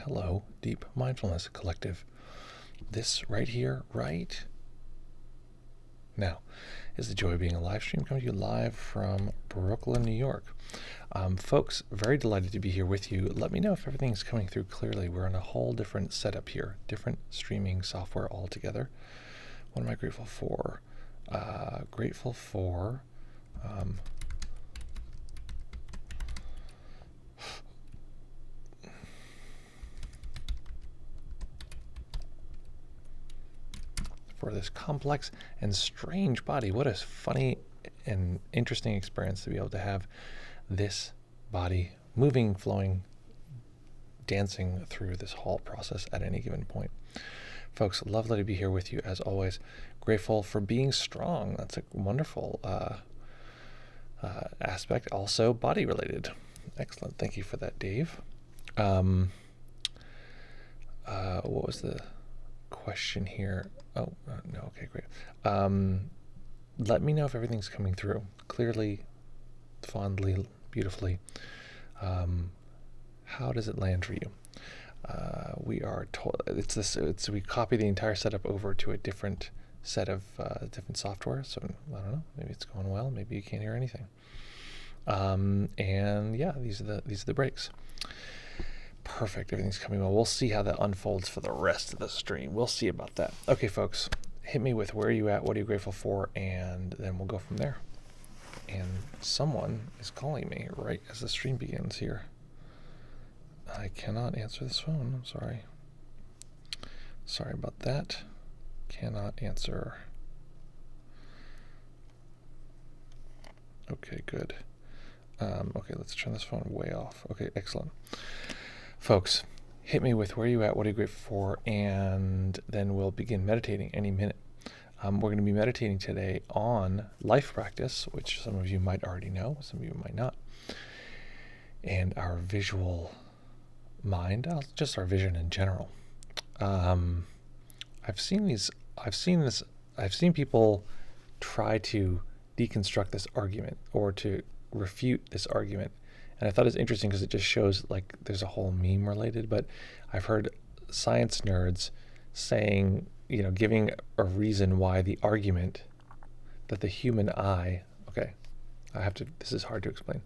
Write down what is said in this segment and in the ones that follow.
hello, Deep Mindfulness Collective. This right here, right now, is the joy of being a live stream coming to you live from Brooklyn, New York. Folks, very delighted to be here with you. Let me know if everything's coming through clearly. We're on a whole different setup here, different streaming software altogether. What am I grateful for? Grateful for this complex and strange body. What a funny and interesting experience to be able to have this body moving, flowing, dancing through this whole process at any given point. Folks, lovely to be here with you as always. Grateful for being strong. That's a wonderful aspect. Also body related. Excellent. Thank you for that, Dave. What was the question here? Oh, no. Okay, great. Let me know if everything's coming through clearly, fondly, beautifully. How does it land for you? We copy the entire setup over to a different set of different software. So I don't know. Maybe it's going well. Maybe you can't hear anything. And yeah, these are the breaks. Perfect. Everything's coming well. We'll see how that unfolds for the rest of the stream. We'll see about that. Okay, folks, hit me with where are you at? What are you grateful for? And then we'll go from there. And someone is calling me right as the stream begins here. I cannot answer this phone. I'm sorry. Sorry about that. Cannot answer. Okay, good. Okay, let's turn this phone way off. Okay, excellent. Folks, hit me with where are you at, what are you grateful for, and then we'll begin meditating any minute. We're going to be meditating today on life practice, which some of you might already know, some of you might not, and our visual mind, just our vision in general. I've seen people try to deconstruct this argument or to refute this argument. And I thought it was interesting because it just shows like there's a whole meme related, but I've heard science nerds saying, giving a reason why the argument that the human eye, this is hard to explain.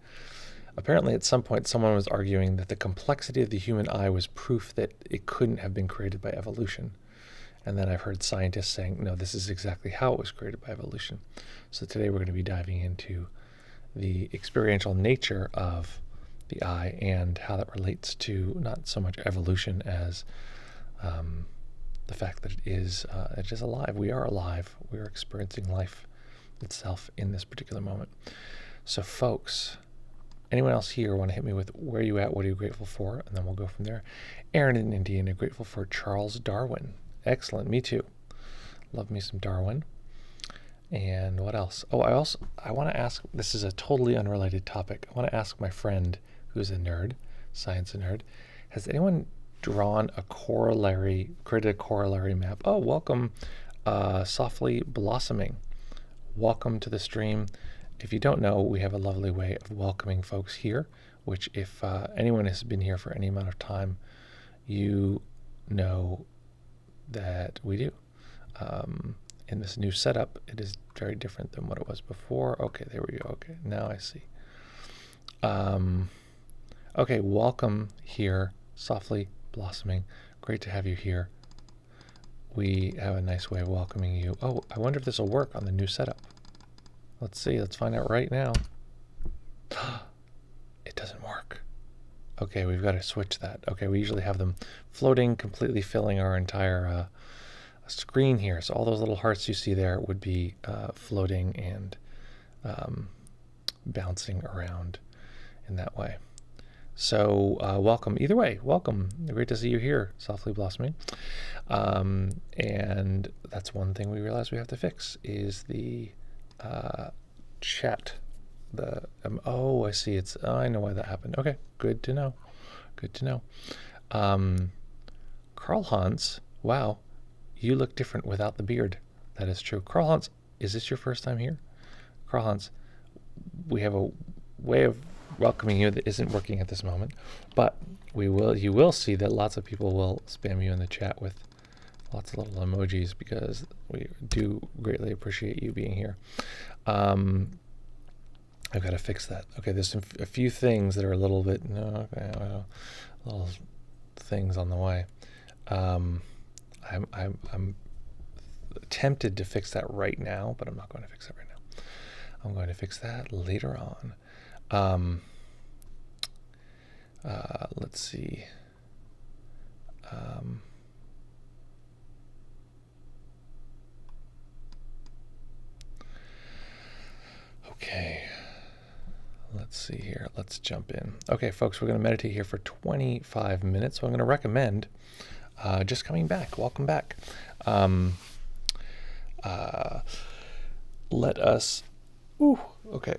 Apparently at some point someone was arguing that the complexity of the human eye was proof that it couldn't have been created by evolution. And then I've heard scientists saying, no, this is exactly how it was created by evolution. So today we're going to be diving into the experiential nature of the eye and how that relates to not so much evolution as the fact that it is alive. We are alive. We are experiencing life itself in this particular moment. So folks, anyone else here want to hit me with where are you at, what are you grateful for? And then we'll go from there. Aaron in Indiana, grateful for Charles Darwin. Excellent. Me too. Love me some Darwin. And what else? Oh, I want to ask, this is a totally unrelated topic. I want to ask my friend who's a nerd, science nerd, has anyone created a corollary map? Oh, welcome, Softly Blossoming. Welcome to the stream. If you don't know, we have a lovely way of welcoming folks here, which if anyone has been here for any amount of time, you know that we do. In this new setup, it is very different than what it was before. Okay, there we go. Okay, now I see. Okay, welcome here, Softly Blossoming. Great to have you here. We have a nice way of welcoming you. Oh, I wonder if this will work on the new setup. Let's see. Let's find out right now. It doesn't work. Okay, we've got to switch that. Okay, we usually have them floating, completely filling our entire screen here. So all those little hearts you see there would be floating and bouncing around in that way. So welcome. Either way, welcome. Great to see you here, Softly Blossoming. And that's one thing we realize we have to fix is the chat. I see. I know why that happened. Okay, good to know. Good to know. Carl Hans, wow. You look different without the beard. That is true. Karl-Heinz, is this your first time here? Karl-Heinz, we have a way of welcoming you that isn't working at this moment, but you will see that lots of people will spam you in the chat with lots of little emojis because we do greatly appreciate you being here. I've got to fix that. Okay, there's a few things that are a little bit little things on the way. I'm tempted to fix that right now, but I'm not going to fix it right now. I'm going to fix that later on. Let's see. Okay. Let's see here. Let's jump in. Okay, folks, we're going to meditate here for 25 minutes. So I'm going to recommend just coming back. Welcome back. Let us... Ooh, okay.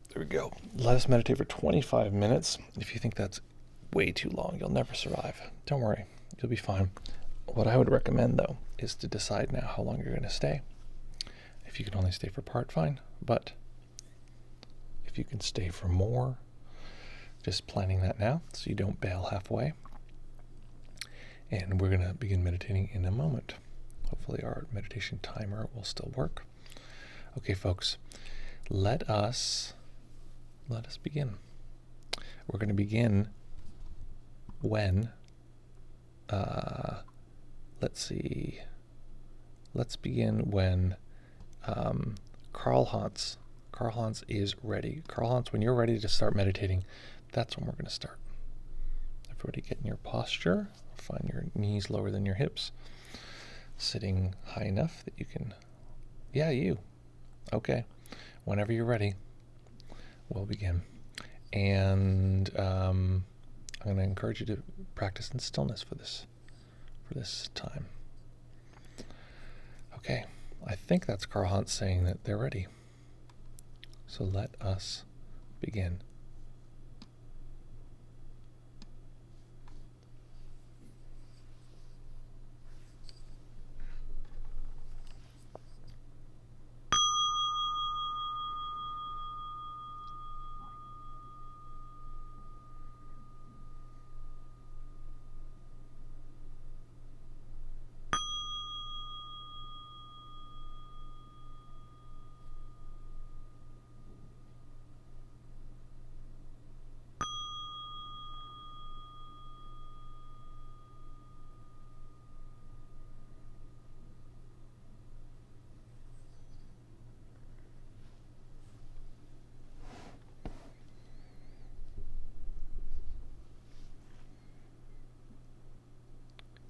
There we go. Let us meditate for 25 minutes. If you think that's way too long, you'll never survive. Don't worry. You'll be fine. What I would recommend, though, is to decide now how long you're going to stay. If you can only stay for part, fine. But if you can stay for more, just planning that now so you don't bail halfway. And we're going to begin meditating in a moment. Hopefully our meditation timer will still work. Okay, folks, let us begin. We're going to begin when, let's begin when Karl Hans is ready. Karl Hans, when you're ready to start meditating, that's when we're going to start. Everybody get in your posture. Find your knees lower than your hips. Sitting high enough that you can... Yeah, you. Okay. Whenever you're ready, we'll begin. And I'm going to encourage you to practice in stillness for this time. Okay. I think that's Karl Hans saying that they're ready. So let us begin.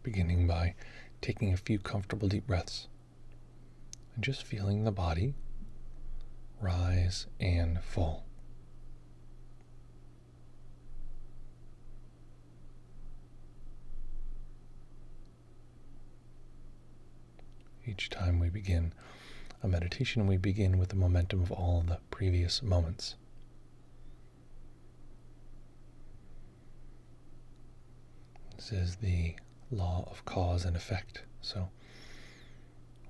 Beginning by taking a few comfortable deep breaths and just feeling the body rise and fall. Each time we begin a meditation, we begin with the momentum of all the previous moments. This is the law of cause and effect. So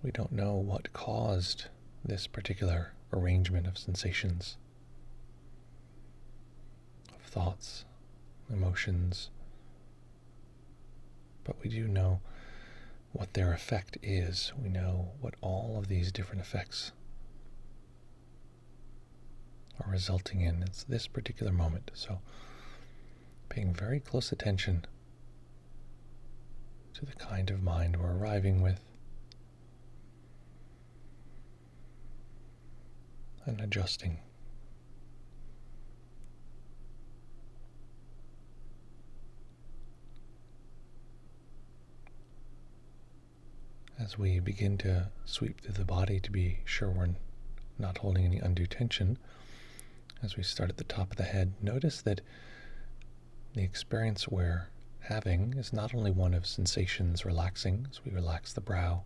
we don't know what caused this particular arrangement of sensations, of thoughts, emotions, but we do know what their effect is. We know what all of these different effects are resulting in. It's this particular moment. So paying very close attention to the kind of mind we're arriving with and adjusting. As we begin to sweep through the body to be sure we're not holding any undue tension, as we start at the top of the head, notice that the experience we're having is not only one of sensations relaxing, as we relax the brow,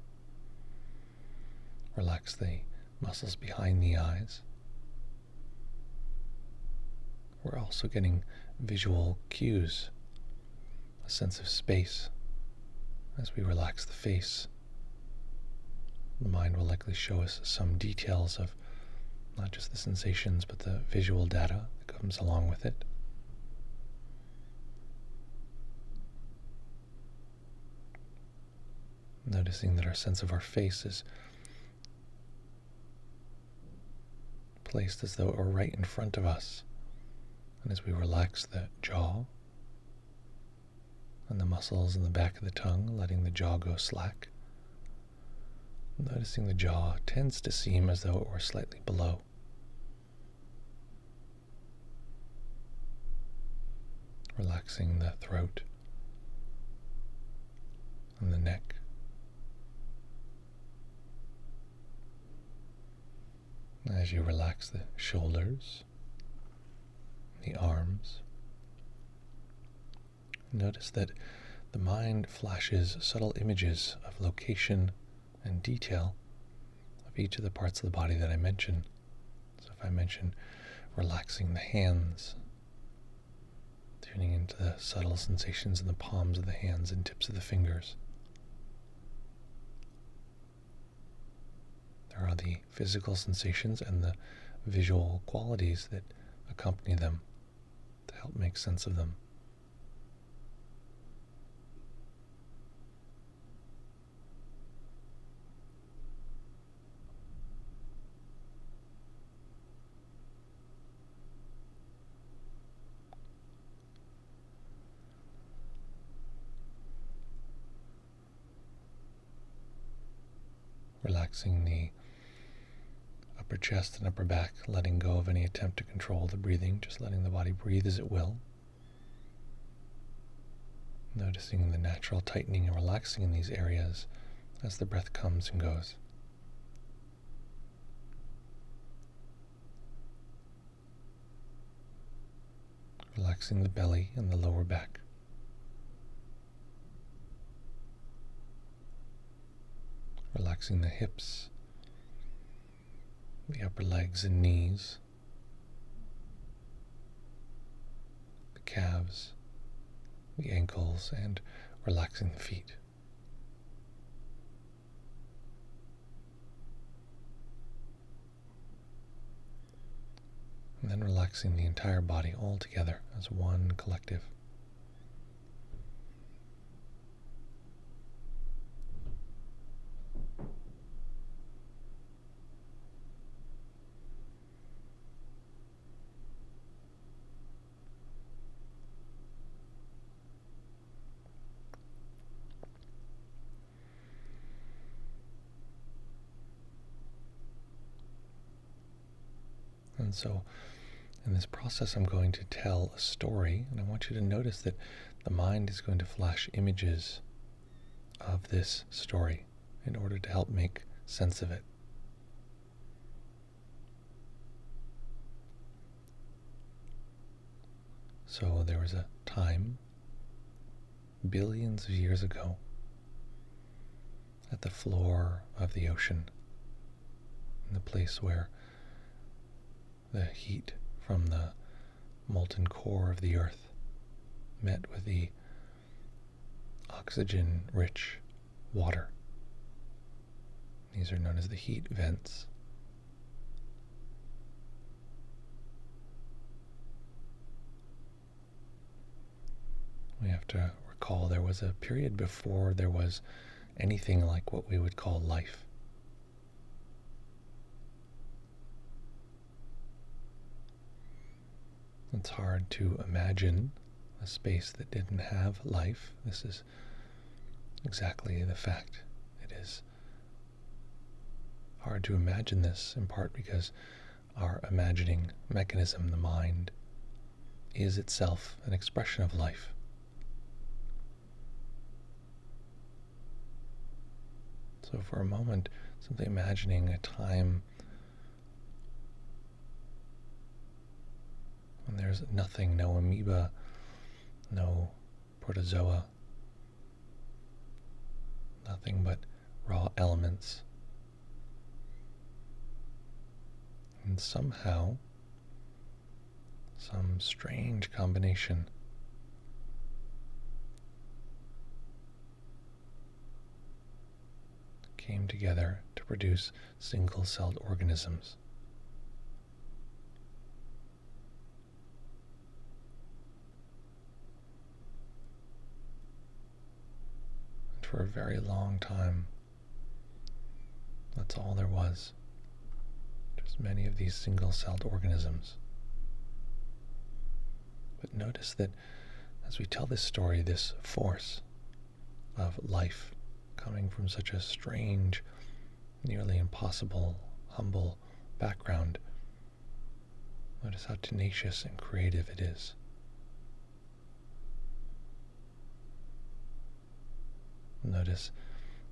relax the muscles behind the eyes. We're also getting visual cues, a sense of space. As we relax the face, the mind will likely show us some details of not just the sensations, but the visual data that comes along with it. Noticing that our sense of our face is placed as though it were right in front of us. And as we relax the jaw and the muscles in the back of the tongue, letting the jaw go slack, noticing the jaw tends to seem as though it were slightly below. Relaxing the throat and the neck. As you relax the shoulders, the arms, notice that the mind flashes subtle images of location and detail of each of the parts of the body that I mention. So if I mention relaxing the hands, tuning into the subtle sensations in the palms of the hands and tips of the fingers. There are the physical sensations and the visual qualities that accompany them to help make sense of them. Relaxing the upper chest and upper back, letting go of any attempt to control the breathing, just letting the body breathe as it will. Noticing the natural tightening and relaxing in these areas as the breath comes and goes. Relaxing the belly and the lower back. Relaxing the hips, the upper legs and knees, the calves, the ankles, and relaxing the feet. And then relaxing the entire body all together as one collective. And so in this process, I'm going to tell a story, and I want you to notice that the mind is going to flash images of this story in order to help make sense of it. So there was a time, billions of years ago, at the floor of the ocean, in the place where the heat from the molten core of the earth met with the oxygen-rich water. These are known as the heat vents. We have to recall there was a period before there was anything like what we would call life. It's hard to imagine a space that didn't have life. This is exactly the fact. It is hard to imagine this, in part because our imagining mechanism, the mind, is itself an expression of life. So for a moment, simply imagining a time when there's nothing, no amoeba, no protozoa, nothing but raw elements. And somehow, some strange combination came together to produce single-celled organisms. for a very long time, that's all there was. Just many of these single-celled organisms. But notice that as we tell this story, this force of life coming from such a strange, nearly impossible, humble background, notice how tenacious and creative it is. Notice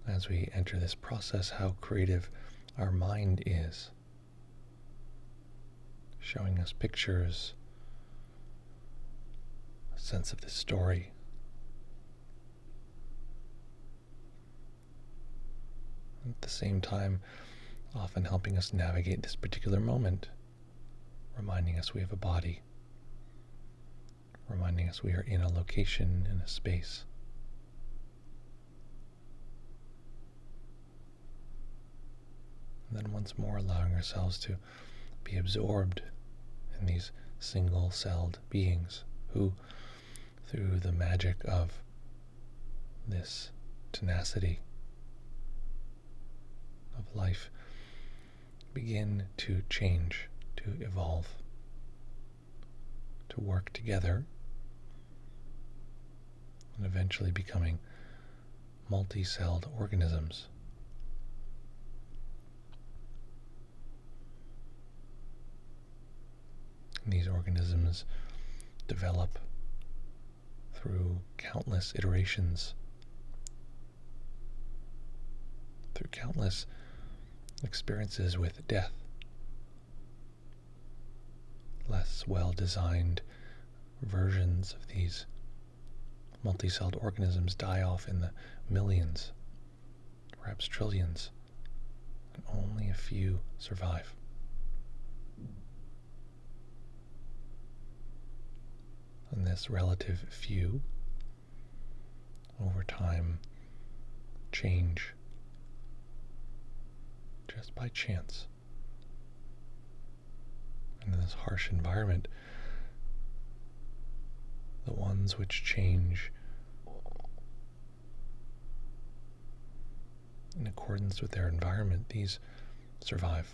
as we enter this process how creative our mind is, showing us pictures, a sense of the story. At the same time, often helping us navigate this particular moment, reminding us we have a body, reminding us we are in a location, in a space. And then once more allowing ourselves to be absorbed in these single-celled beings who, through the magic of this tenacity of life, begin to change, to evolve, to work together, and eventually becoming multi-celled organisms. And these organisms develop through countless iterations, through countless experiences with death. Less well-designed versions of these multi-celled organisms die off in the millions, perhaps trillions, and only a few survive. And this relative few, over time, change just by chance. And in this harsh environment, the ones which change in accordance with their environment, these survive.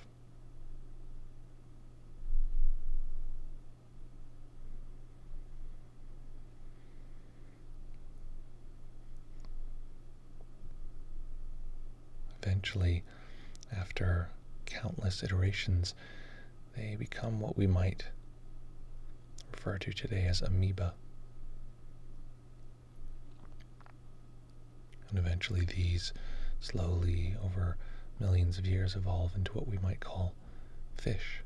Eventually, after countless iterations, they become what we might refer to today as amoeba. And eventually these slowly, over millions of years, evolve into what we might call fish.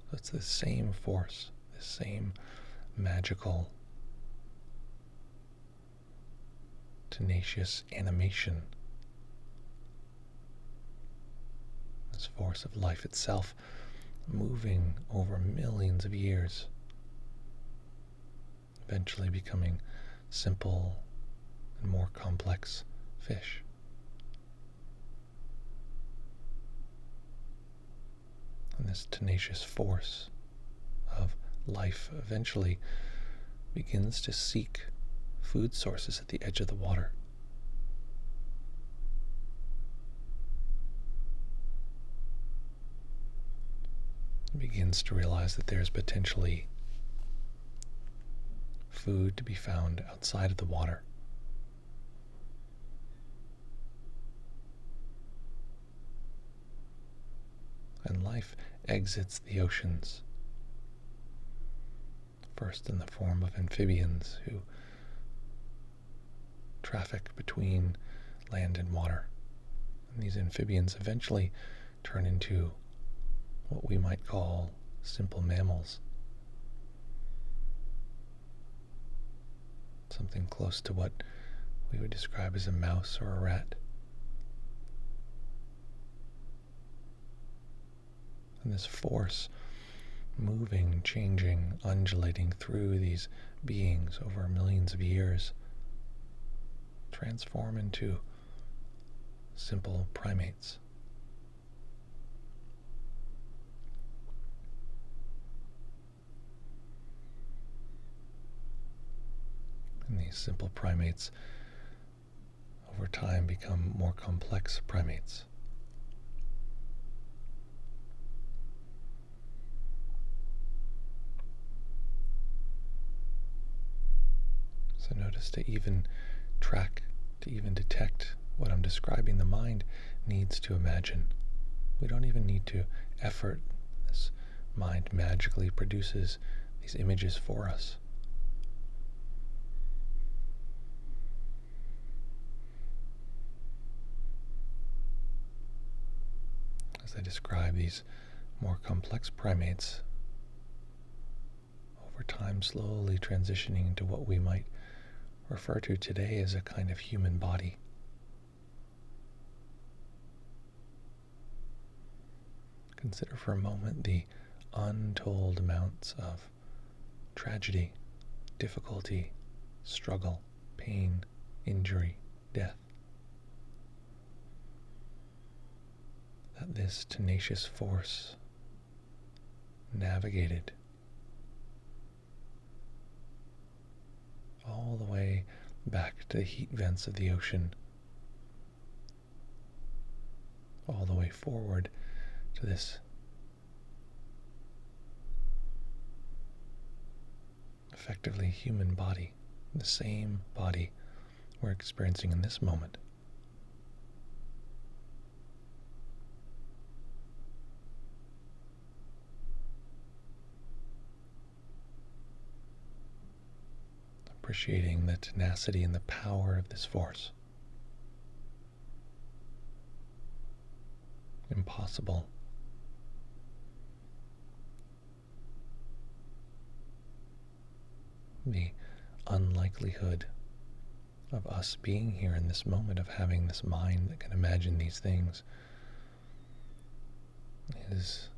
So it's the same force, the same magical, tenacious animation, this force of life itself moving over millions of years, eventually becoming simple and more complex fish. And this tenacious force of life eventually begins to seek food sources at the edge of the water. It begins to realize that there's potentially food to be found outside of the water. And life exits the oceans, first in the form of amphibians who traffic between land and water. And these amphibians eventually turn into what we might call simple mammals. Something close to what we would describe as a mouse or a rat. And this force moving, changing, undulating through these beings over millions of years transform into simple primates. these simple primates over time become more complex primates. So notice to even track, to even detect what I'm describing, the mind needs to imagine. We don't even need to effort. This mind magically produces these images for us. As I describe these more complex primates, over time slowly transitioning into what we might refer to today as a kind of human body. Consider for a moment the untold amounts of tragedy, difficulty, struggle, pain, injury, death that this tenacious force navigated all the way back to the heat vents of the ocean, all the way forward to this effectively human body, the same body we're experiencing in this moment. Appreciating the tenacity and the power of this force. Impossible. The unlikelihood of us being here in this moment, of having this mind that can imagine these things, is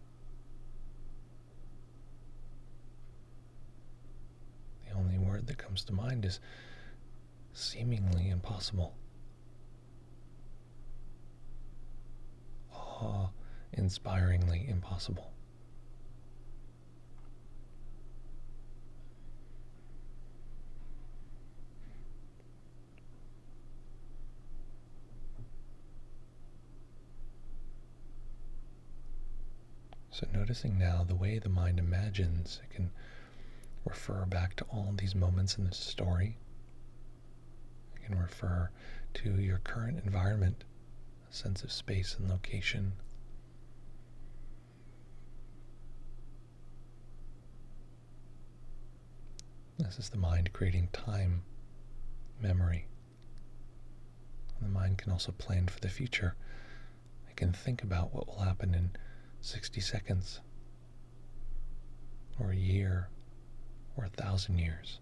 the only word that comes to mind is seemingly impossible. Awe-inspiringly impossible. So noticing now the way the mind imagines, it can refer back to all these moments in the story. It can refer to your current environment, a sense of space and location. This is the mind creating time, memory. And the mind can also plan for the future. It can think about what will happen in 60 seconds, or a year, or 1,000 years.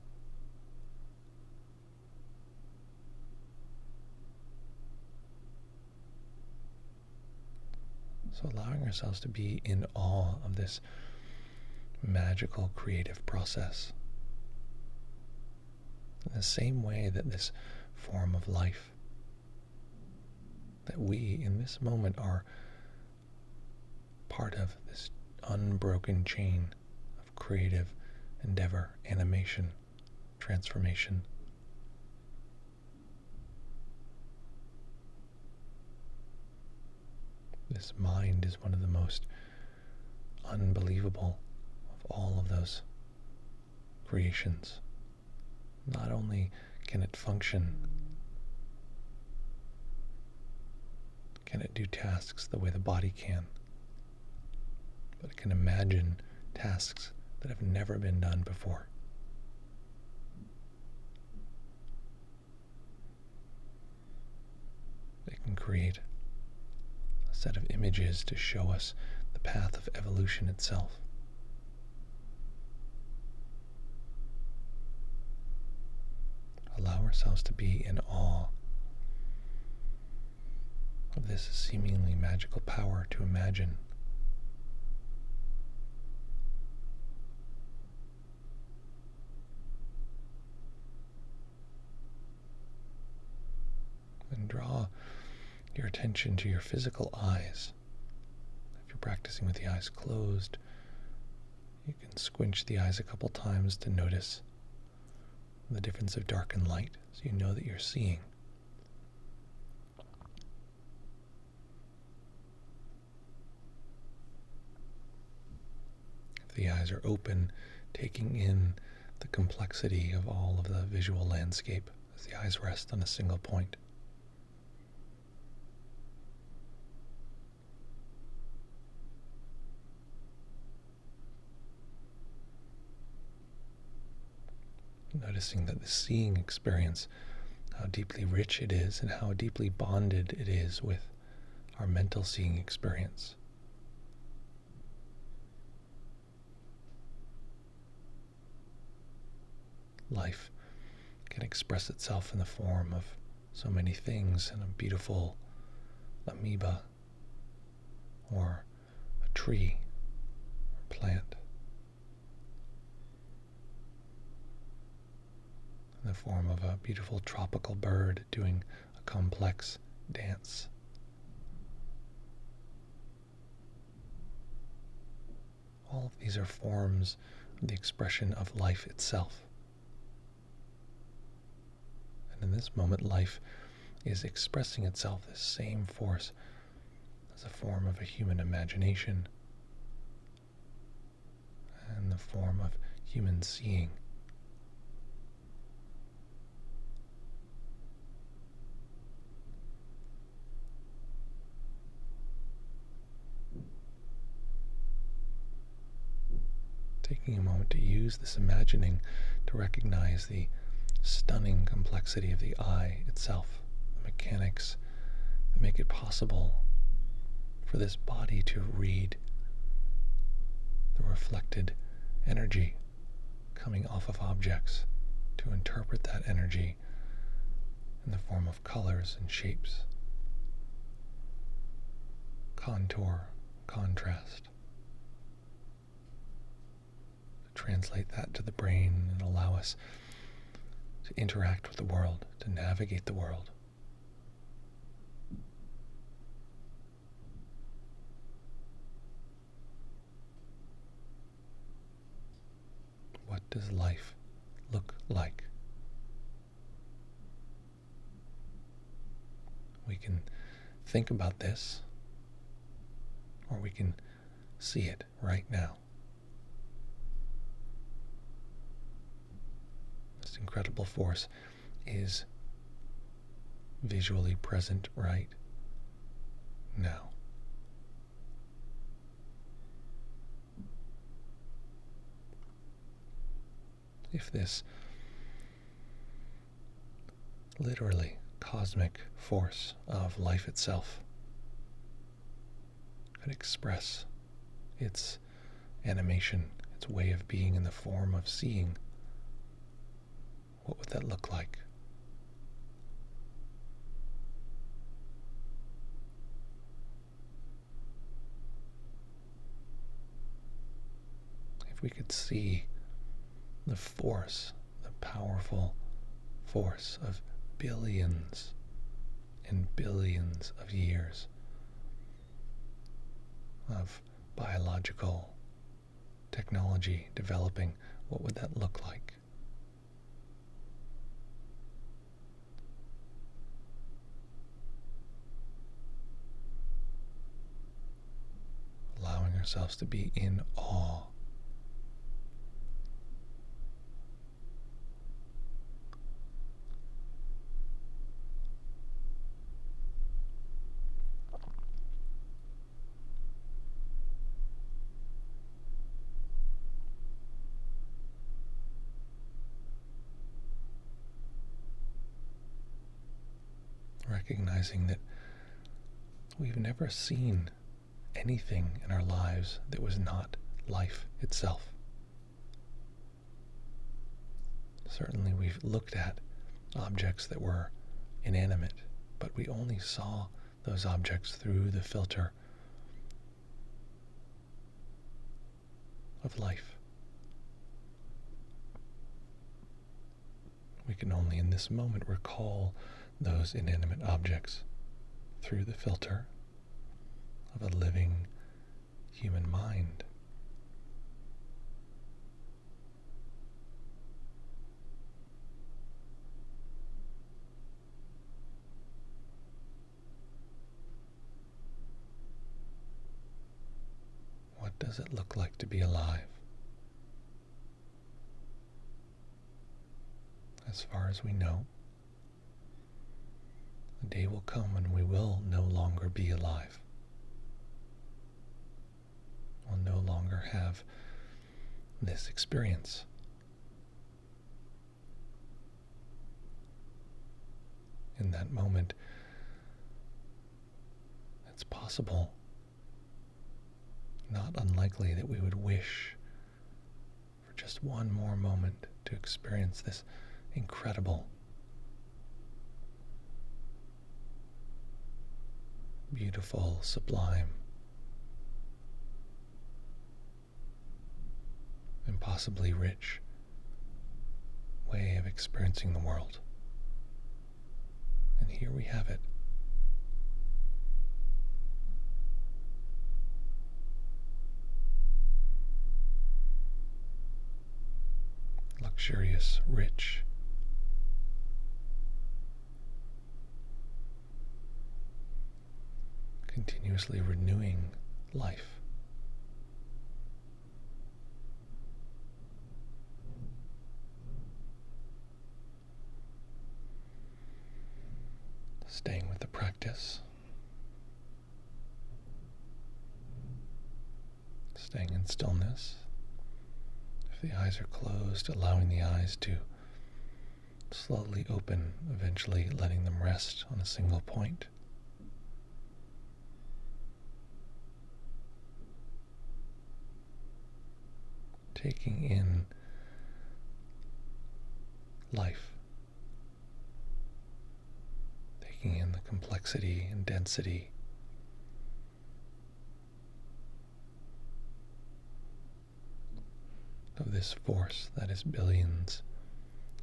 So allowing ourselves to be in awe of this magical creative process. In the same way that this form of life, that we in this moment are part of this unbroken chain of creative endeavor, animation, transformation. This mind is one of the most unbelievable of all of those creations. Not only can it function, can it do tasks the way the body can, but it can imagine tasks that have never been done before. It can create a set of images to show us the path of evolution itself. Allow ourselves to be in awe of this seemingly magical power to imagine. And draw your attention to your physical eyes. If you're practicing with the eyes closed, you can squinch the eyes a couple times to notice the difference of dark and light, so you know that you're seeing. If the eyes are open, taking in the complexity of all of the visual landscape as the eyes rest on a single point. Noticing that the seeing experience, how deeply rich it is and how deeply bonded it is with our mental seeing experience. Life can express itself in the form of so many things, in a beautiful amoeba or a tree or plant, in the form of a beautiful tropical bird doing a complex dance. All of these are forms of the expression of life itself. And in this moment, life is expressing itself, this same force, as a form of a human imagination and the form of human seeing. Taking a moment to use this imagining to recognize the stunning complexity of the eye itself, the mechanics that make it possible for this body to read the reflected energy coming off of objects, to interpret that energy in the form of colors and shapes, contour, contrast. Translate that to the brain and allow us to interact with the world, to navigate the world. What does life look like? We can think about this, or we can see it right now. This incredible force is visually present right now. If this literally cosmic force of life itself could express its animation, its way of being in the form of seeing, what would that look like? If we could see the force, the powerful force of billions and billions of years of biological technology developing, what would that look like? Allowing ourselves to be in awe. Recognizing that we've never seen anything in our lives that was not life itself. Certainly we've looked at objects that were inanimate, but we only saw those objects through the filter of life. We can only in this moment recall those inanimate objects through the filter of a living human mind. What does it look like to be alive? As far as we know, the day will come when we will no longer be alive. We'll no longer have this experience. In that moment, it's possible, not unlikely, that we would wish for just one more moment to experience this incredible, beautiful, sublime, impossibly rich way of experiencing the world. And here we have it. Luxurious, rich, continuously renewing life. Staying with the practice, staying in stillness. If the eyes are closed, allowing the eyes to slowly open, eventually letting them rest on a single point. Taking in life. Taking in the complexity and density of this force that is billions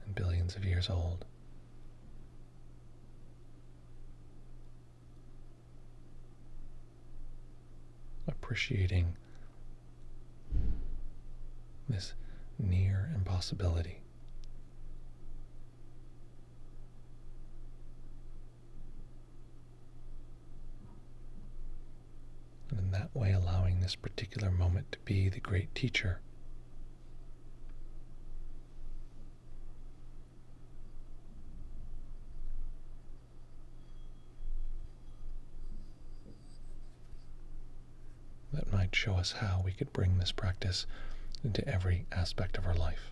and billions of years old. Appreciating this near impossibility. And in that way, allowing this particular moment to be the great teacher. That might show us how we could bring this practice into every aspect of our life.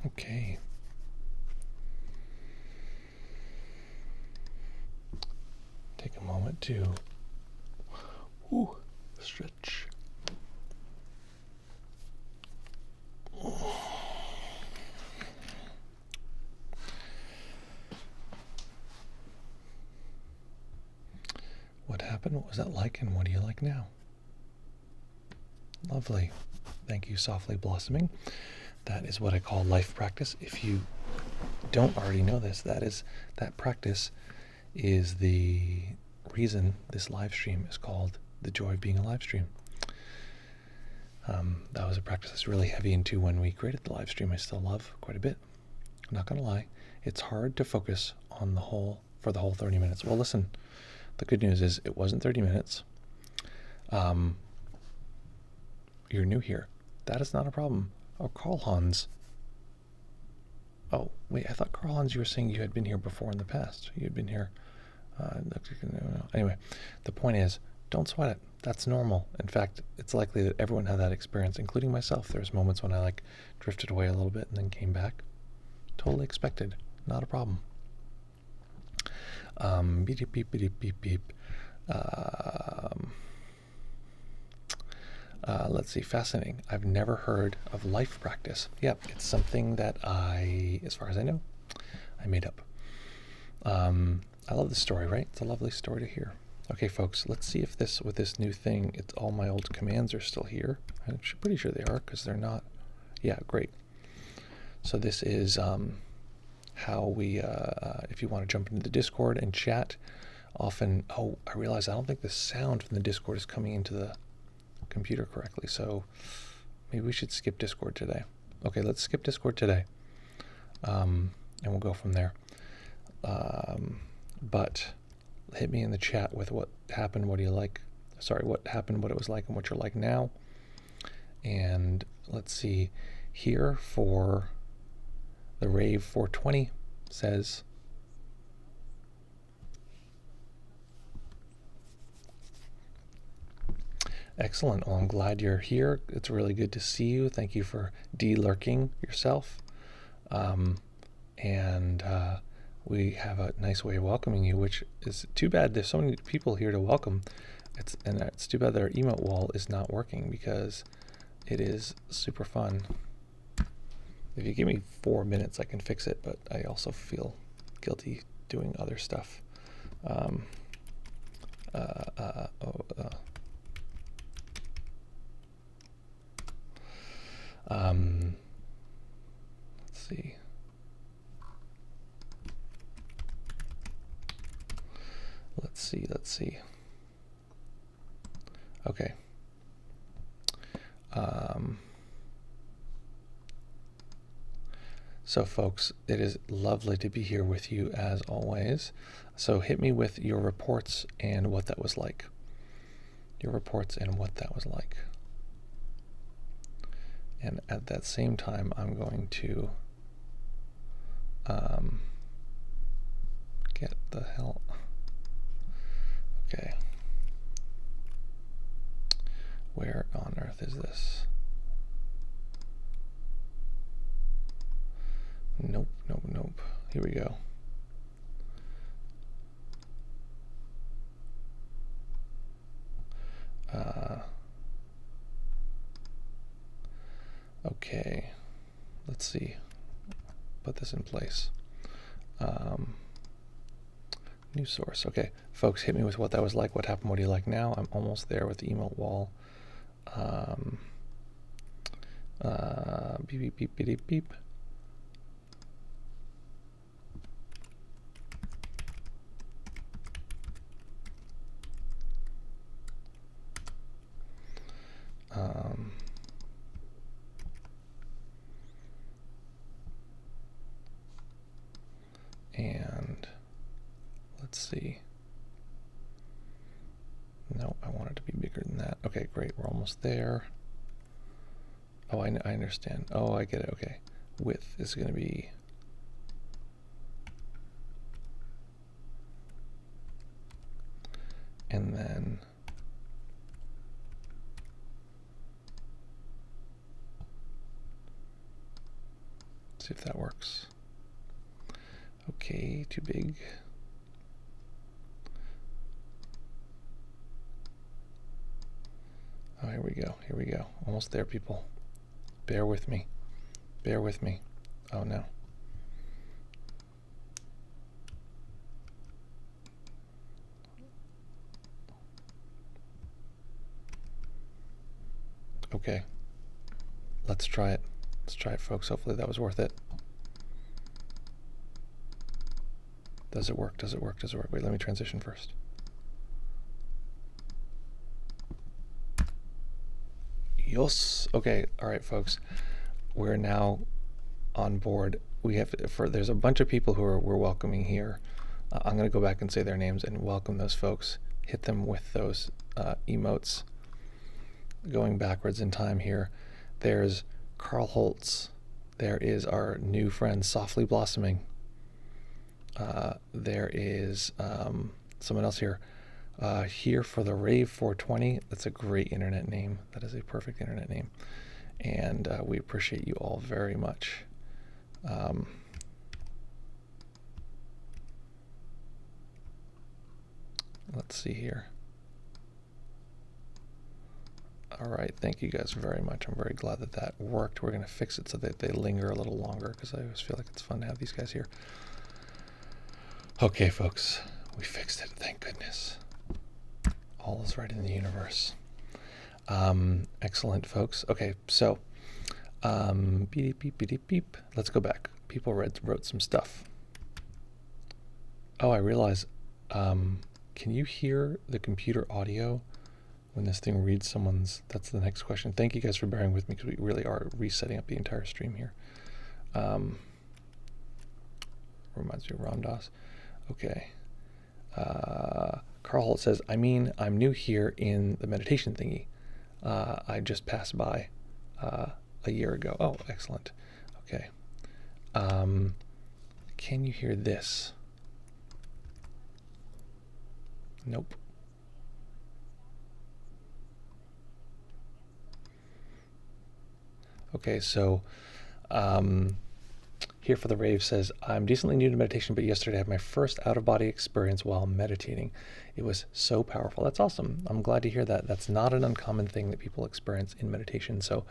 Okay. Take a moment to stretch. What happened? What was that like? And what do you like now? Lovely. Thank you, Softly Blossoming. That is what I call life practice. If you don't already know this, that practice is the reason this live stream is called The Joy of Being a Live Stream. That was a practice that's really heavy into when we created the live stream. I still love quite a bit. I'm not going to lie. It's hard to focus on for the whole 30 minutes. Well, listen, the good news is it wasn't 30 minutes. You're new here. That is not a problem. Oh, Carl Hans. Oh, wait, I thought Carl Hans, you were saying you had been here before in the past. You had been here. Anyway, the point is, don't sweat it. That's normal. In fact, it's likely that everyone had that experience, including myself. There's moments when I drifted away a little bit and then came back. Totally expected. Not a problem. Beep, beep, beep, beep, beep. Let's see, fascinating. I've never heard of life practice. Yep, it's something that as far as I know, I made up. I love the story, right? It's a lovely story to hear. Okay, folks, let's see if with this new thing, all my old commands are still here. I'm pretty sure they are because they're not. Yeah, great. So this is how we, if you want to jump into the Discord and chat, often, oh, I realize I don't think the sound from the Discord is coming into the computer correctly, so maybe we should skip Discord today. Okay, let's skip Discord today, and we'll go from there. But hit me in the chat with what happened, what do you like, what happened, what it was like, and what you're like now. And let's see here for the Rave 420 says, excellent. Well, I'm glad you're here. It's really good to see you. Thank you for de-lurking yourself. We have a nice way of welcoming you, which is too bad. There's so many people here to welcome. It's too bad that our emote wall is not working, because it is super fun. If you give me 4 minutes, I can fix it, but I also feel guilty doing other stuff. Let's see. Let's see. Okay. So folks, it is lovely to be here with you as always. So hit me with your reports and what that was like. Your reports and what that was like. And at that same time, I'm going to get the hell. Okay. Where on earth is this? Nope. Here we go. Okay. Let's see. Put this in place. New source. Okay, folks, hit me with what that was like. What happened? What do you like now? I'm almost there with the emote wall. Beep, beep, beep, beep, beep. And let's see. No, I want it to be bigger than that. Okay, great. We're almost there. Oh, I understand. Oh, I get it. Okay. Width is going to be... And then... see if that works. Okay, too big. Oh, here we go. Here we go. Almost there, people. Bear with me. Bear with me. Oh, no. Okay. Let's try it. Let's try it, folks. Hopefully that was worth it. Does it work? Does it work? Does it work? Wait, let me transition first. Yes. Okay. All right, folks. We're now on board. We have there's a bunch of people who we're welcoming here. I'm going to go back and say their names and welcome those folks. Hit them with those emotes. Going backwards in time here. There's Carl Holtz. There is our new friend Softly Blossoming. There is someone else here. Here for the Rave 420. That's a great internet name. That is a perfect internet name. And we appreciate you all very much. Let's see here. All right, thank you guys very much. I'm very glad that that worked. We're going to fix it so that they linger a little longer, because I always feel like it's fun to have these guys here. Okay, folks, we fixed it. Thank goodness. All is right in the universe. Excellent, folks. Okay, so beep, beep, beep, beep. Let's go back. People wrote some stuff. Oh, I realize Can you hear the computer audio when this thing reads someone's? That's the next question. Thank you guys for bearing with me because we really are resetting up the entire stream here. Reminds me of Ram Dass. Okay. Carl Holt says, I mean, I'm new here in the meditation thingy. I just passed by a year ago. Oh, excellent. Okay. Can you hear this? Nope. Okay, so Here for the Rave says, I'm decently new to meditation, but yesterday I had my first out-of-body experience while meditating. It was so powerful. That's awesome. I'm glad to hear that. That's not an uncommon thing that people experience in meditation, so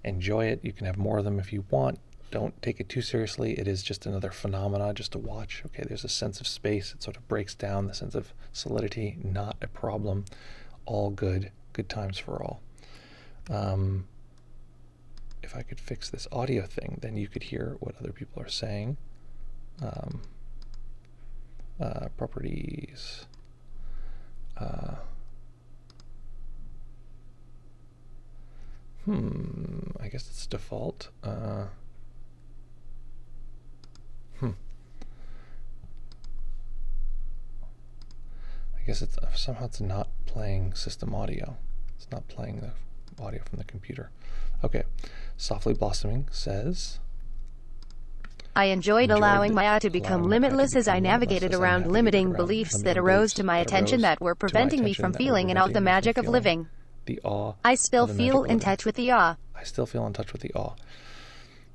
enjoy it. You can have more of them if you want. Don't take it too seriously. It is just another phenomena just to watch. Okay, there's a sense of space. It sort of breaks down the sense of solidity. Not a problem. All good. Good times for all. If I could fix this audio thing, then you could hear what other people are saying. Properties. I guess it's default. I guess it's somehow it's not playing system audio. It's not playing the audio from the computer. Okay. Softly Blossoming says, I enjoyed allowing my eye to become limitless as I navigated around limiting beliefs that arose to my attention that were preventing me from feeling out the magic of living. The awe. I still feel in touch with the awe. I still feel in touch with the awe.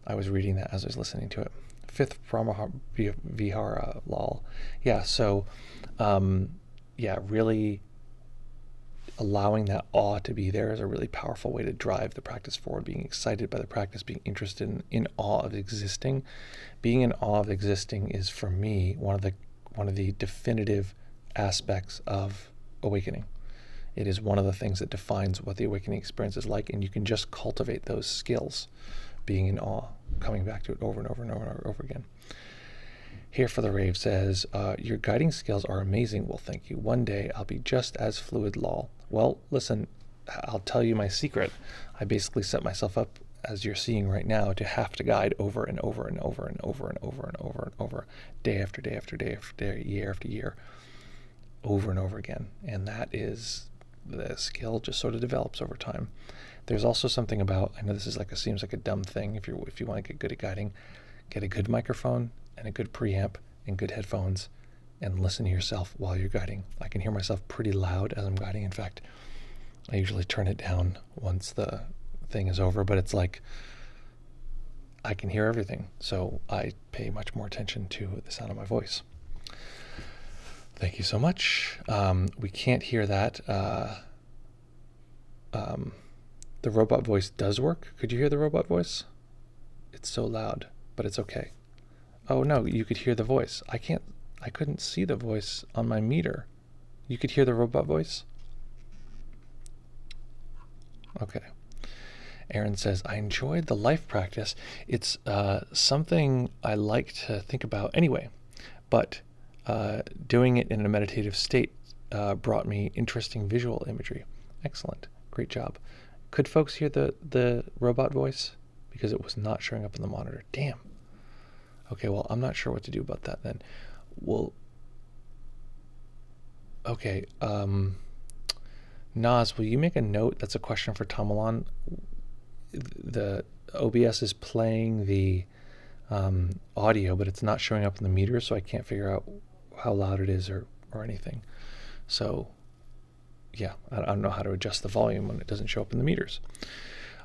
I was reading that as I was listening to it. Fifth Vihara lol. Yeah, so really allowing that awe to be there is a really powerful way to drive the practice forward, being excited by the practice, being interested in awe of existing. Being in awe of existing is, for me, one of the definitive aspects of awakening. It is one of the things that defines what the awakening experience is like, and you can just cultivate those skills, being in awe, coming back to it over and over and over and over again. Here for the Rave says, your guiding skills are amazing. Well, thank you. One day I'll be just as fluid, lol. Well, listen, I'll tell you my secret. I basically set myself up, as you're seeing right now, to have to guide over and over and over and over and over and over and over, day after day after day after day, year after year, over and over again. And that is, the skill just sort of develops over time. There's also something about, I know this is seems like a dumb thing if you want to get good at guiding, get a good microphone and a good preamp and good headphones and listen to yourself while you're guiding. I can hear myself pretty loud as I'm guiding. In fact, I usually turn it down once the thing is over, but it's like I can hear everything, so I pay much more attention to the sound of my voice. Thank you so much. We can't hear that. The robot voice does work. Could you hear the robot voice? It's so loud, but it's okay. Oh no, you could hear the voice. I couldn't see the voice on my meter. You could hear the robot voice? Okay. Aaron says, I enjoyed the life practice. It's something I like to think about anyway, but doing it in a meditative state brought me interesting visual imagery. Excellent. Great job. Could folks hear the robot voice? Because it was not showing up on the monitor. Damn. Okay, well, I'm not sure what to do about that then. Well, okay. Naz, will you make a note? That's a question for Tamalan. The OBS is playing the audio, but it's not showing up in the meter, so I can't figure out how loud it is or anything. So, yeah, I don't know how to adjust the volume when it doesn't show up in the meters.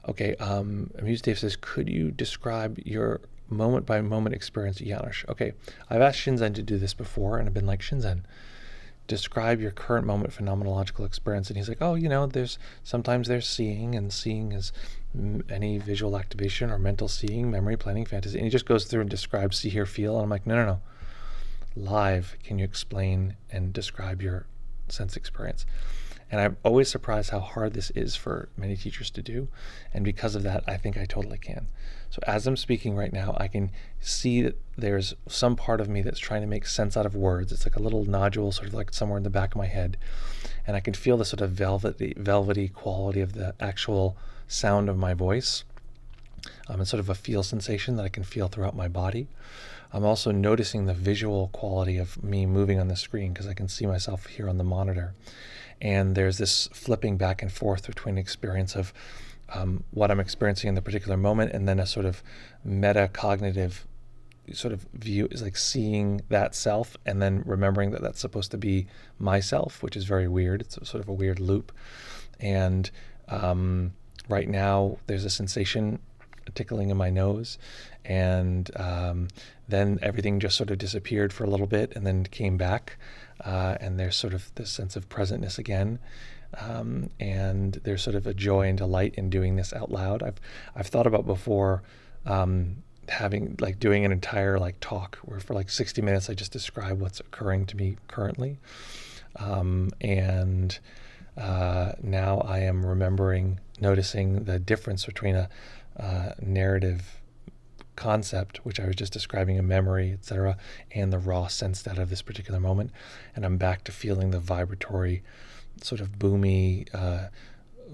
Okay, Amuse Dave says, could you describe your moment-by-moment experience, Janusz? Okay, I've asked Shinzen to do this before, and I've been like, Shinzen, describe your current moment phenomenological experience. And he's like, oh, sometimes there's seeing, and seeing is any visual activation or mental seeing, memory, planning, fantasy. And he just goes through and describes see, hear, feel. And I'm like, no. Live, can you explain and describe your sense experience? And I'm always surprised how hard this is for many teachers to do. And because of that, I think I totally can. So as I'm speaking right now, I can see that there's some part of me that's trying to make sense out of words. It's like a little nodule, sort of like somewhere in the back of my head. And I can feel the sort of velvety quality of the actual sound of my voice. It's sort of a feel sensation that I can feel throughout my body. I'm also noticing the visual quality of me moving on the screen because I can see myself here on the monitor. And there's this flipping back and forth between experience of what I'm experiencing in the particular moment and then a sort of metacognitive sort of view, is like seeing that self and then remembering that that's supposed to be myself, which is very weird. It's sort of a weird loop. And right now there's a sensation, a tickling in my nose, and then everything just sort of disappeared for a little bit and then came back, and there's sort of this sense of presentness again, and there's sort of a joy and delight in doing this out loud. I've thought about before having like doing an entire like talk where for like 60 minutes I just describe what's occurring to me currently, and now I am noticing the difference between a narrative concept, which I was just describing, a memory, etc., and the raw sense out of this particular moment. And I'm back to feeling the vibratory, sort of boomy,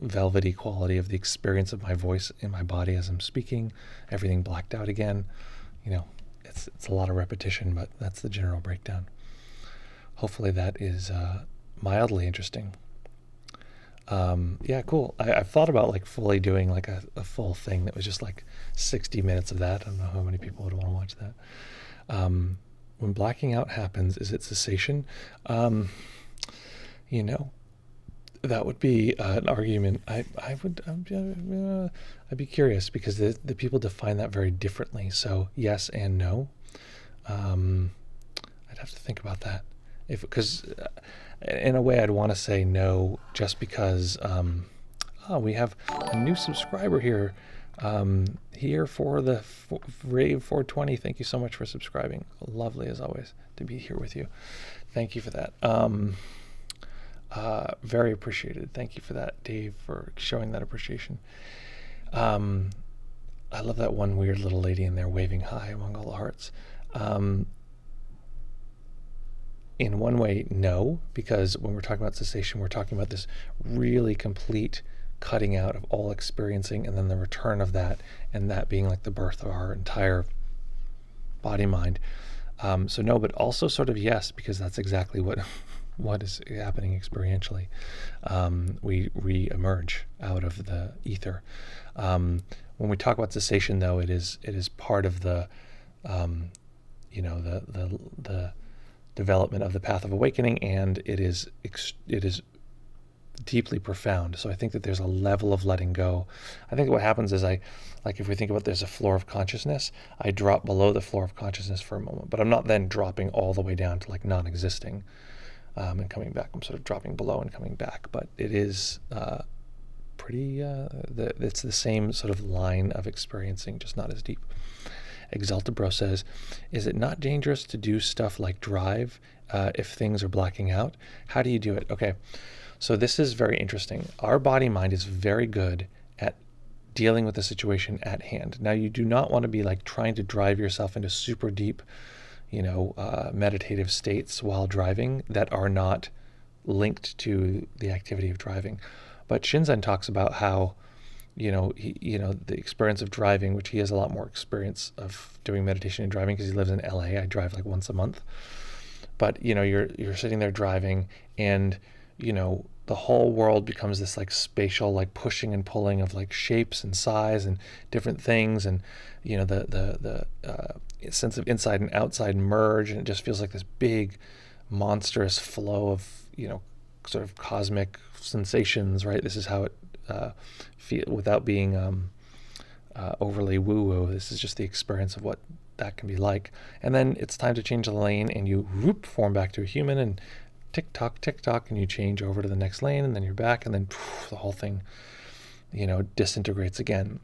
velvety quality of the experience of my voice in my body as I'm speaking. Everything blacked out again. It's a lot of repetition, but that's the general breakdown. Hopefully that is mildly interesting. Yeah, cool. I've thought about like fully doing like a full thing that was just like 60 minutes of that. I don't know how many people would want to watch that. When blacking out happens, is it cessation? That would be an argument. I'd be curious because the people define that very differently. So yes and no. I'd have to think about that. Because in a way I'd want to say no just because we have a new subscriber here for the Rave 420. Thank you so much for subscribing. Lovely as always to be here with you. Thank you for that. Very appreciated. Thank you for that, Dave, for showing that appreciation. I love that one weird little lady in there waving high among all the hearts. In one way, no, because when we're talking about cessation, we're talking about this really complete cutting out of all experiencing and then the return of that, and that being like the birth of our entire body mind. So no, but also sort of yes, because that's exactly what is happening experientially. We re-emerge out of the ether. When we talk about cessation, though, it is part of the the development of the path of awakening, and it is deeply profound. So I think that there's a level of letting go. I think what happens is if we think about there's a floor of consciousness, I drop below the floor of consciousness for a moment, but I'm not then dropping all the way down to like non-existing and coming back. I'm sort of dropping below and coming back, but it is it's the same sort of line of experiencing, just not as deep. Exalted Bro says, is it not dangerous to do stuff like drive if things are blacking out? How do you do it? Okay, so this is very interesting. Our body mind is very good at dealing with the situation at hand. Now, you do not want to be like trying to drive yourself into super deep, meditative states while driving that are not linked to the activity of driving. But Shinzen talks about how the experience of driving, which he has a lot more experience of doing meditation and driving because he lives in LA. I drive like once a month. But, you're sitting there driving and, the whole world becomes this like spatial, like pushing and pulling of like shapes and size and different things. And, the sense of inside and outside merge. And it just feels like this big monstrous flow of, sort of cosmic sensations, right? This is how it feel without being overly woo-woo. This is just the experience of what that can be like. And then it's time to change the lane, and you form back to a human, and tick tock, and you change over to the next lane, and then you're back, and then the whole thing, disintegrates again.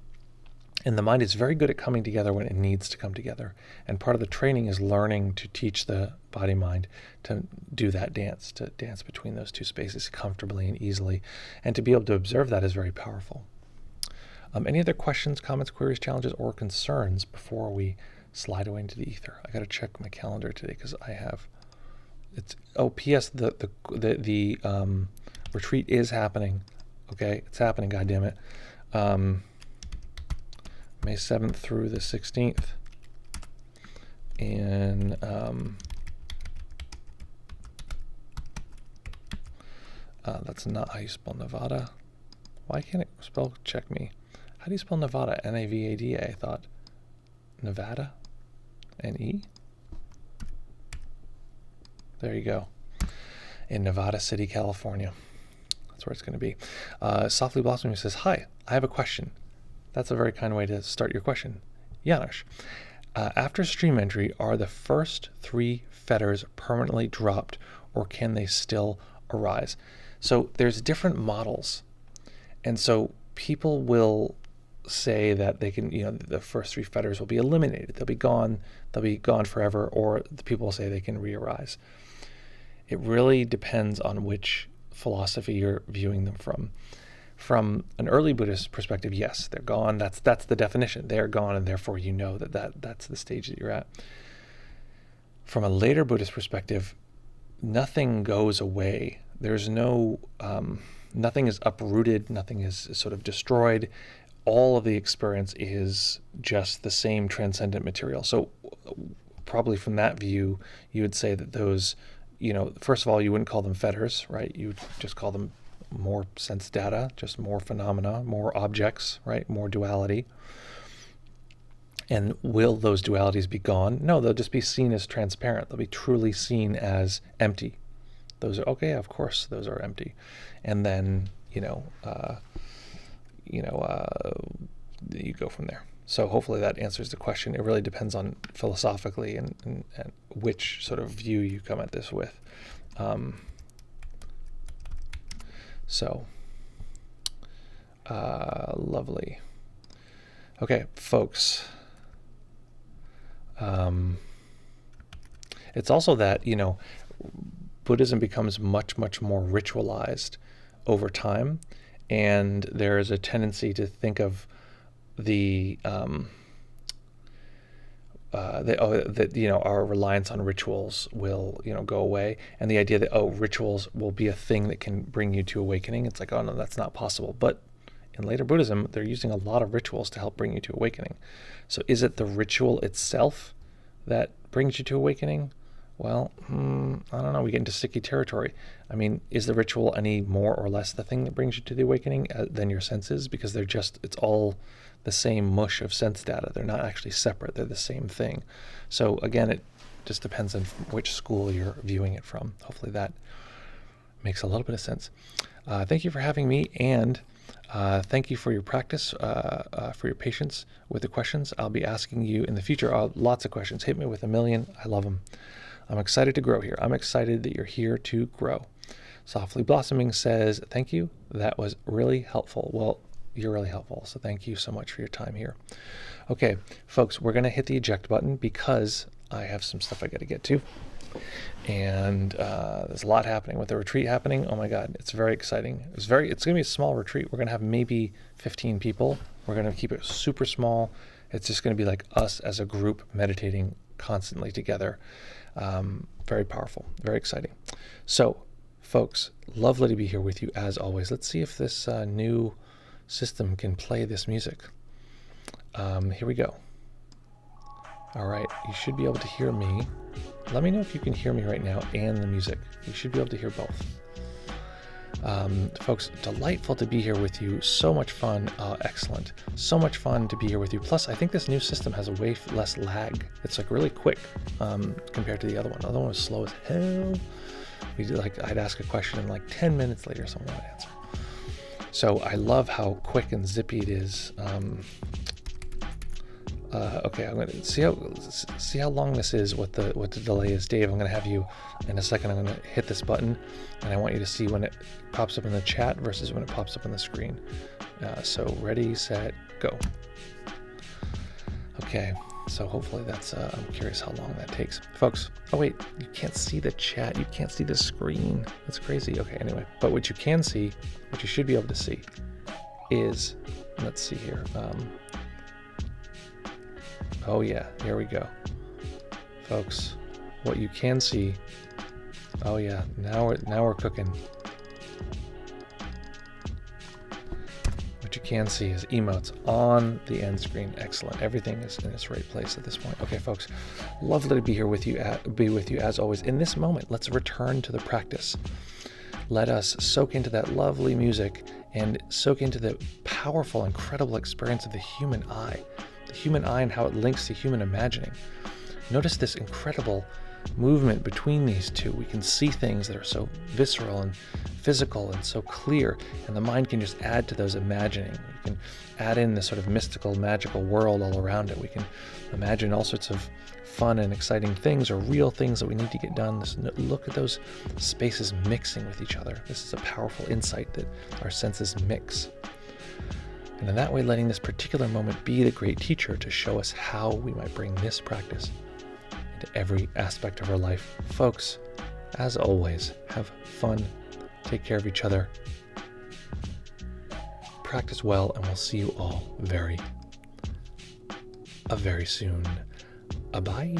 And the mind is very good at coming together when it needs to come together. And part of the training is learning to teach the body-mind to do that dance, to dance between those two spaces comfortably and easily. And to be able to observe that is very powerful. Any other questions, comments, queries, challenges, or concerns before we slide away into the ether? I got to check my calendar today because I have. P.S. The retreat is happening. Okay, it's happening. God damn it. May 7th through the 16th, and that's not how you spell Nevada. Why can't it spell check me? How do you spell Nevada? N-A-V-A-D-A, I thought. Nevada? N-E? There you go. In Nevada City, California. That's where it's going to be. Softly Blossoming says, hi, I have a question. That's a very kind way to start your question. Janusz, after stream entry, are the first 3 fetters permanently dropped, or can they still arise? So there's different models. And so people will say that they can, the first 3 fetters will be eliminated. They'll be gone forever, or the people will say they can re-arise. It really depends on which philosophy you're viewing them from. From an early Buddhist perspective, yes, they're gone. That's the definition. They're gone, and therefore you know that's the stage that you're at. From a later Buddhist perspective, nothing goes away. There's no, nothing is uprooted, nothing is sort of destroyed. All of the experience is just the same transcendent material. So probably from that view, you would say that those, first of all, you wouldn't call them fetters, right? You would just call them more sense data, just more phenomena, more objects, right? More duality. And will those dualities be gone? No, they'll just be seen as transparent. They'll be truly seen as empty. Those are, okay, of course, those are empty. And then, you go from there. So hopefully that answers the question. It really depends on philosophically and which sort of view you come at this with. Lovely. Okay, folks. It's also that, Buddhism becomes much, much more ritualized over time. And there is a tendency to think of our reliance on rituals will, go away. And the idea that, rituals will be a thing that can bring you to awakening. It's like, oh no, that's not possible. But in later Buddhism, they're using a lot of rituals to help bring you to awakening. So is it the ritual itself that brings you to awakening? Well, I don't know. We get into sticky territory. I mean, is the ritual any more or less the thing that brings you to the awakening than your senses? Because it's all the same mush of sense data. They're not actually separate. They're the same thing. So again, it just depends on which school you're viewing it from. Hopefully that makes a little bit of sense. Thank you for having me, and thank you for your practice, for your patience with the questions. I'll be asking you in the future lots of questions. Hit me with 1 million. I love them. I'm excited to grow here. I'm excited that you're here to grow. Softly Blossoming says, thank you. That was really helpful. Well, you're really helpful. So thank you so much for your time here. Okay, folks, we're going to hit the eject button because I have some stuff I got to get to. And there's a lot happening with the retreat happening. Oh my God, it's very exciting. It's going to be a small retreat. We're going to have maybe 15 people. We're going to keep it super small. It's just going to be like us as a group meditating constantly together. Very powerful, very exciting. So, folks, lovely to be here with you as always. Let's see if this new system can play this music. Here we go. All right, you should be able to hear me. Let me know if you can hear me right now and the music. You should be able to hear both. Folks, delightful to be here with you. So much fun. Excellent. So much fun to be here with you. Plus, I think this new system has a way less lag. It's like really quick compared to the other one. The other one was slow as hell. I'd ask a question and like 10 minutes later someone would answer. So I love how quick and zippy it is. Okay, I'm going to see how long this is, what the delay is. Dave, I'm going to have you in a second. I'm going to hit this button, and I want you to see when it pops up in the chat versus when it pops up on the screen. So ready, set, go. Okay, so hopefully that's, I'm curious how long that takes. Folks, oh wait, you can't see the chat, you can't see the screen. That's crazy. Okay, anyway, but what you can see, what you should be able to see is, let's see here. Oh yeah, here we go. Folks, what you can see, oh yeah, now we're cooking. What you can see is emotes on the end screen. Excellent. Everything is in its right place at this point. Okay, folks, lovely to be here with you. Be with you as always. In this moment, let's return to the practice. Let us soak into that lovely music and soak into the powerful, incredible experience of the human eye and how it links to human imagining. Notice this incredible movement between these two. We can see things that are so visceral and physical and so clear, and the mind can just add to those imagining. We can add in this sort of mystical, magical world all around it. We can imagine all sorts of fun and exciting things or real things that we need to get done. Look at those spaces mixing with each other. This is a powerful insight that our senses mix. And in that way, letting this particular moment be the great teacher to show us how we might bring this practice into every aspect of our life. Folks, as always, have fun, take care of each other, practice well, and we'll see you all very soon. Bye.